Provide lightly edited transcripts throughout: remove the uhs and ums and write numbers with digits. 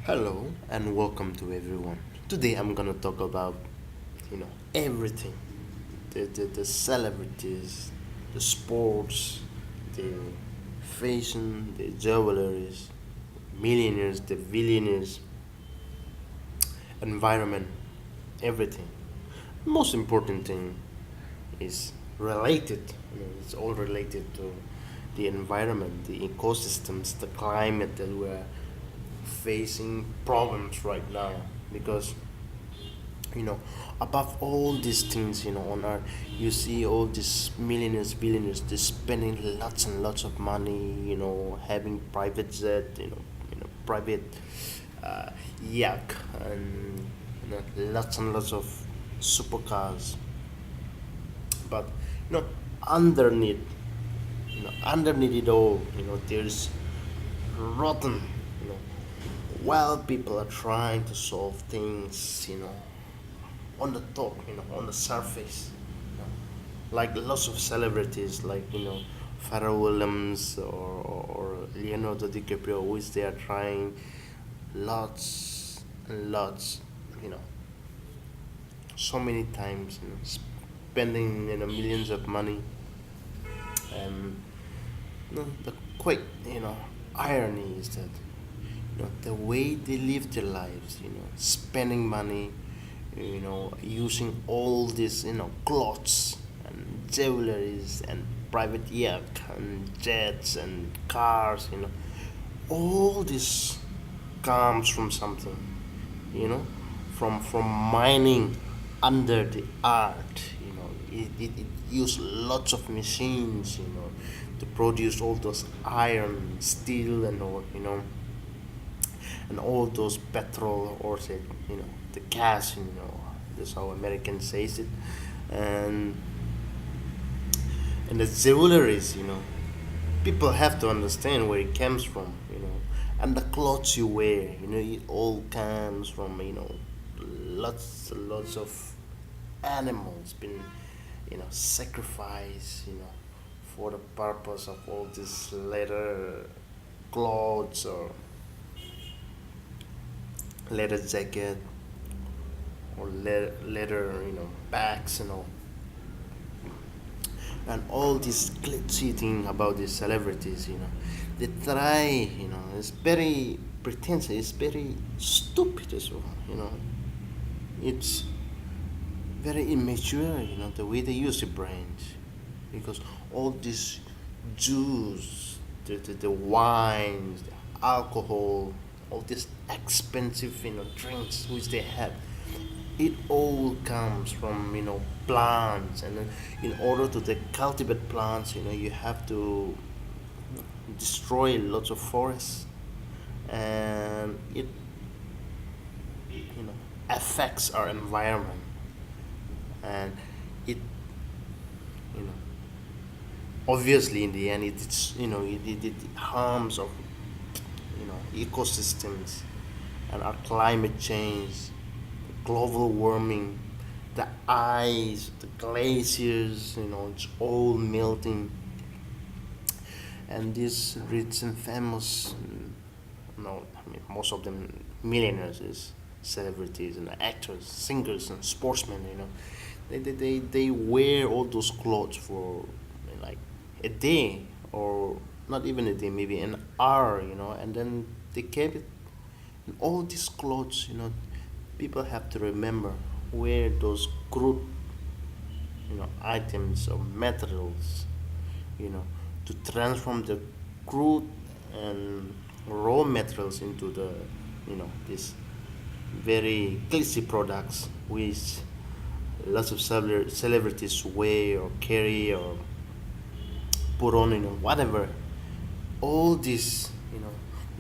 Hello and welcome to everyone. Today I'm gonna talk about everything. The celebrities, the sports, the fashion, the jewelries, millionaires, the billionaires, environment, everything. Most important thing is related. It's all related to the environment, the ecosystems, the climate that we're facing problems right now because you know above all these things on earth you see all these millionaires billionaires they're spending lots and lots of money, having private jet, private uh, yacht, and lots and lots of supercars. But you know underneath underneath it all, there's rotten, you know while people are trying to solve things, on the top, on the surface, like lots of celebrities, like Pharrell Williams or Leonardo DiCaprio, which they are trying lots and lots, you know, so many times, spending millions of money, and the quick, irony is that the way they live their lives, spending money, using all these, clothes and jewelries and private yacht and jets and cars, all this comes from something, you know, from mining under the earth. It use lots of machines, to produce all those iron, steel, and all, and all those petrol, or say, the gas, that's how American says it, and the jewelries, people have to understand where it comes from, and the clothes you wear, it all comes from, lots and lots of animals been, sacrificed, for the purpose of all this leather clothes or leather jacket or leather, bags and all. And all this glitzy thing about these celebrities, they try, it's very pretentious, it's very stupid as well, it's very immature, the way they use the brains, because all this juice, the wines, the alcohol, all these expensive, drinks which they have, it all comes from, plants, and then in order to cultivate plants, you have to destroy lots of forests, and it, affects our environment, and it, you know obviously in the end it's, it harms our, ecosystems, and our climate change, global warming, the ice, the glaciers, it's all melting, and these rich and famous, no, I mean most of them millionaires, is celebrities and actors, singers and sportsmen, they wear all those clothes for like a day, or not even a day, maybe an hour, and then they keep it. And all these clothes, people have to remember where those crude, items or materials, you know, to transform the crude and raw materials into the, these very tasty products which lots of celebrities wear or carry or put on, whatever. All this,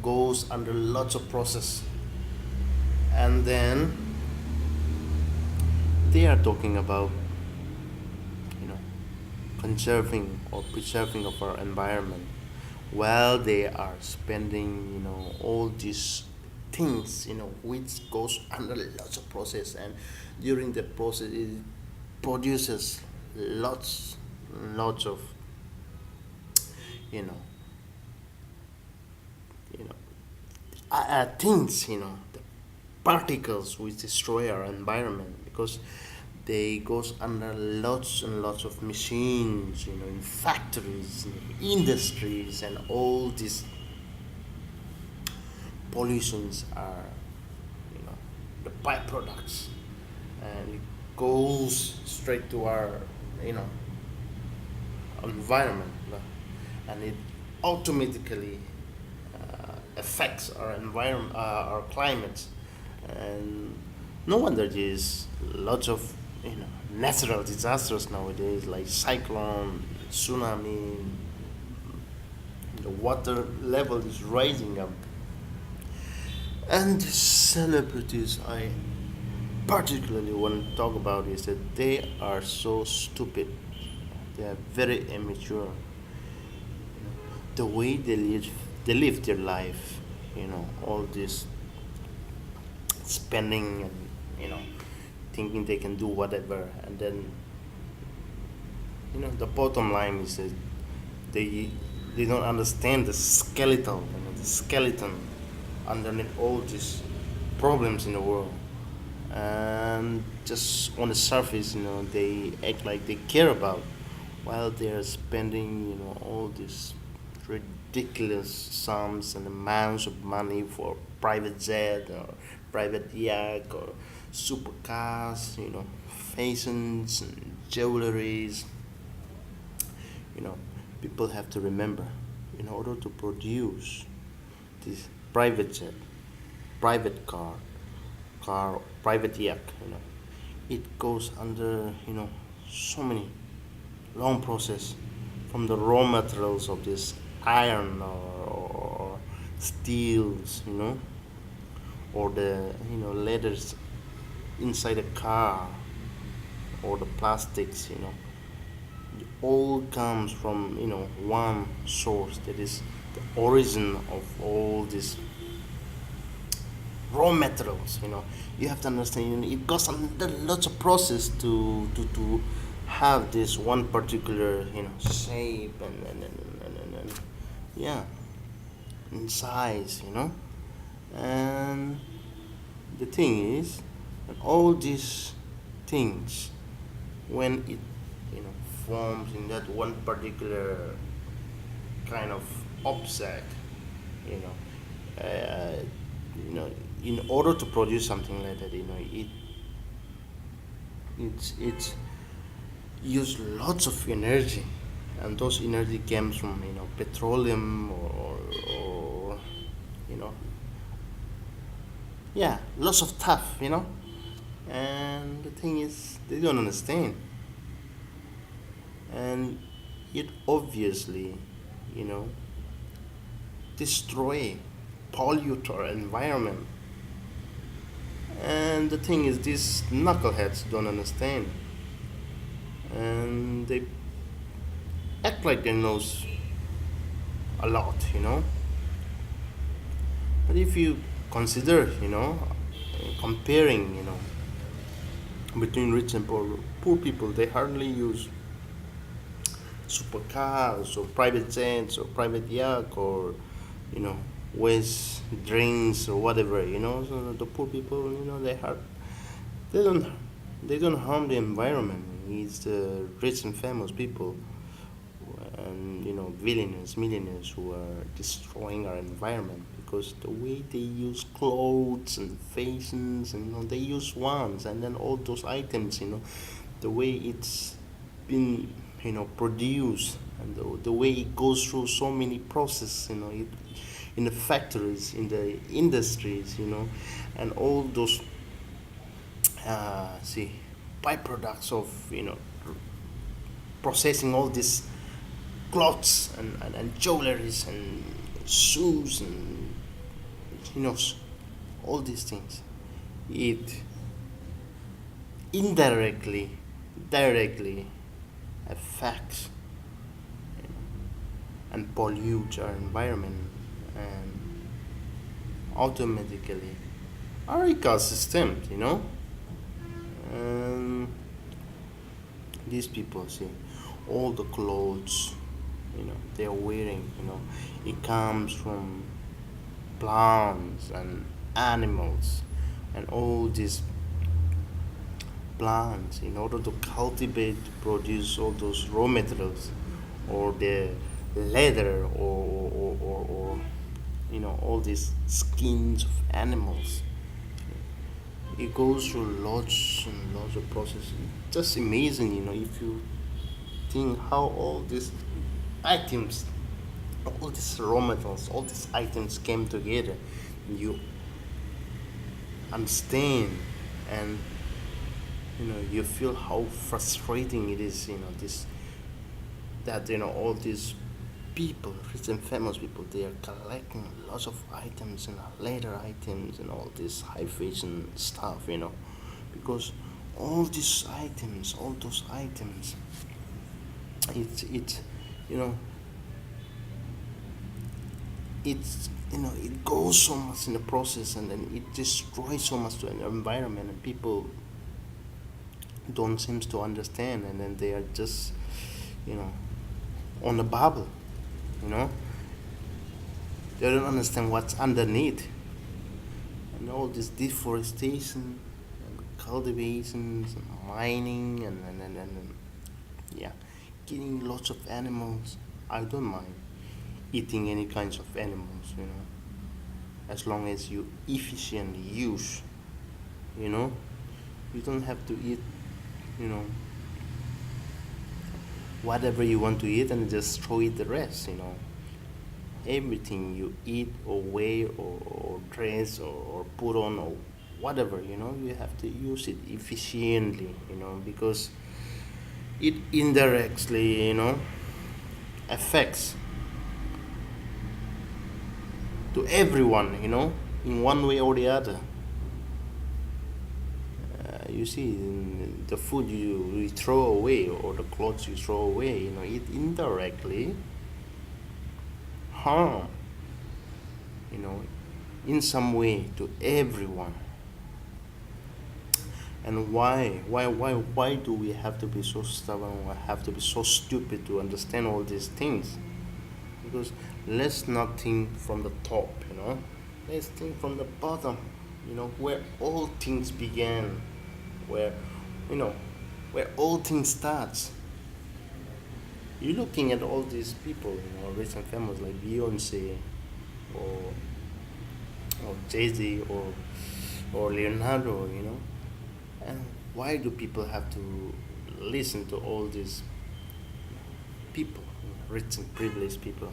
goes under lots of process, and then they are talking about, you know conserving or preserving of our environment, while they are spending, all these things, which goes under lots of process, and during the process it produces lots of, you know you know things, the particles which destroy our environment, because they goes under lots and lots of machines, in factories, in industries, and all these pollutions are, you know, the byproducts, and it goes straight to our, you know, environment, and it automatically affects our environment, our climate, and no wonder there's lots of, natural disasters nowadays, like cyclone, tsunami. The water level is rising up, and the celebrities I particularly want to talk about is that they are so stupid. They are very immature. The way they live their life, all this spending and, thinking they can do whatever, and then, the bottom line is that they they don't understand the skeleton underneath all these problems in the world. And just on the surface, they act like they care about, while they are spending, all these ridiculous sums and amounts of money for private jet or private yacht or supercars, fashions and jewelries. you know People have to remember, in order to produce this private jet, private car, private yacht, it goes under, so many long process, from the raw materials of this iron, or steels, or the, leathers inside a car, or the plastics, it all comes from, one source, that is the origin of all these raw materials. You have to understand, it goes under lots of process to have this one particular, shape, and yeah, in size, and the thing is that all these things, when it, forms in that one particular kind of object, you know uh, in order to produce something like that, it's use lots of energy, and those energy comes from, petroleum, or you know yeah, lots of stuff, and the thing is, they don't understand, and it obviously, you know destroy, pollute our environment. And the thing is, these knuckleheads don't understand, and they act like they knows a lot, but if you consider, comparing, between rich and poor people, they hardly use supercars or private jets or private yacht, or, you know waste drinks or whatever, so the poor people, they don't they don't harm the environment. It's the rich and famous people, and, billionaires, millionaires, who are destroying our environment, because the way they use clothes and fashions, and, they use ones, and then all those items, the way it's been, produced, and the way it goes through so many processes, in the factories, in the industries, and all those, see, byproducts of, processing all these clothes, and jewelries, and shoes, and, you know all these things, it indirectly, directly affects, and pollutes our environment, and automatically our ecosystem, and these people, see, all the clothes, they're wearing, it comes from plants and animals and all these plants in order to cultivate to produce all those raw materials or the leather or all these skins of animals. It goes through lots and lots of processes. Just amazing, if you think how all these items, all these raw materials, all these items came together. You understand, and you feel how frustrating it is. This that all these people, rich and famous people, they are collecting lots of items and later items and all this high fashion stuff. Because all these items, all those items, it's you know it goes so much in the process, and then it destroys so much to an environment, and people don't seem to understand, and then they are just you know on the bubble. you know they don't understand what's underneath, and all this deforestation and cultivations and mining and yeah, killing lots of animals. I don't mind eating any kinds of animals, as long as you efficiently use. you know you don't have to eat you know whatever you want to eat and just throw it the rest. Everything you eat or wear or dress or put on or whatever, you have to use it efficiently, because it indirectly affects to everyone, in one way or the other. You see, the food you throw away or the clothes you throw away, it indirectly harm, you know, in some way to everyone. And why do we have to be so stubborn? Why have to be so stupid to understand all these things? Because let's not think from the top, let's think from the bottom, where all things began, where you know where all things starts. You're looking at all these people, rich and famous like Beyonce or Jay-Z or Leonardo, and why do people have to listen to all these people, rich and privileged people?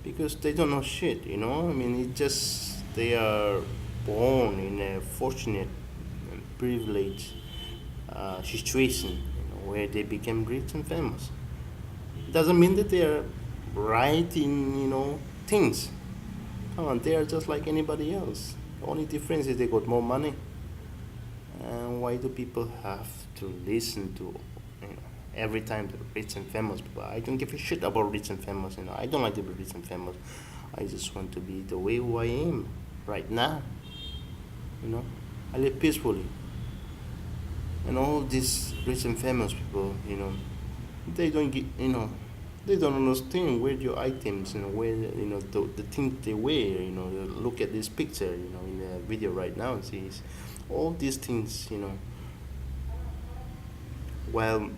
Because they don't know shit, I mean, it just they are born in a fortunate and privileged situation, where they became rich and famous. Doesn't mean that they are right in things. Come on, they are just like anybody else. The only difference is they got more money. And why do people have to listen to every time the rich and famous people? I don't give a shit about rich and famous. I don't like to be rich and famous. I just want to be the way who I am right now. I live peacefully. And all these rich and famous people, they don't get, they don't understand where your items, where the things they wear. Look at this picture, in the video right now. See, all these things, while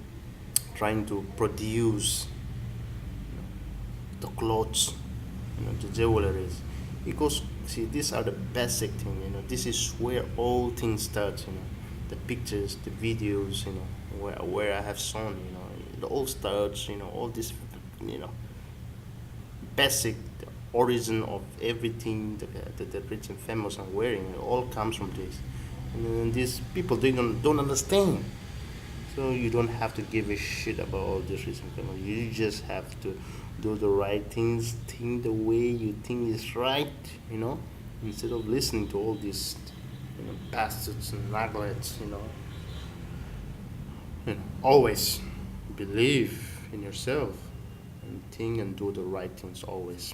trying to produce the clothes, the jewelries. Because see, these are the basic thing. This is where all things start. The pictures, the videos. Where I have shown. It all starts. All this. Basic the origin of everything that the rich and famous are wearing. It all comes from this. And then these people they don't understand. So you don't have to give a shit about all this rich and famous. You just have to do the right things, think the way you think is right, instead of listening to all these bastards and nuggets. Always believe in yourself and think and do the right things always.